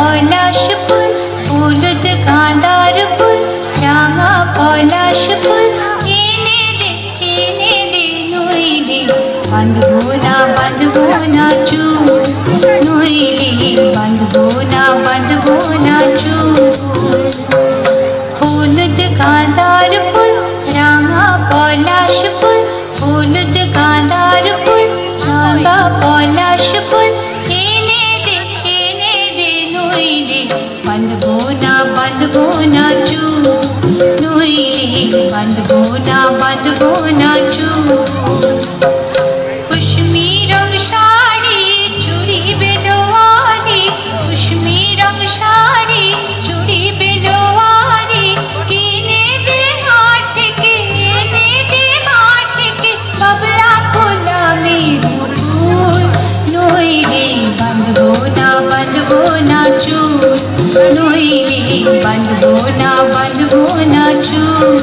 পলাশ ফুল হলুদ গাঁদার ফুল রাঙা পলাশ ফুল এনে দে নইলে বাঁধবো না চুল নইলে বাঁধবো না চুল হলুদ গাঁদার ফুল রাঙা পলাশ ফুল হলুদ গাঁদার ফুল রাঙা পলাশ ফুল এনে দে নইলে বাঁধবো না চুল নইলে বাঁধবো না চুল कुश्मी रंग साड़ी चूड़ी बेलोवारी कुश्मी रंग साड़ी चूड़ी बेलोवारी किने दे हाट के एने दे हाट के कबला फूला मेरू फूल नोइले बांधबो ना चूल नोइले बांधबो ना चूल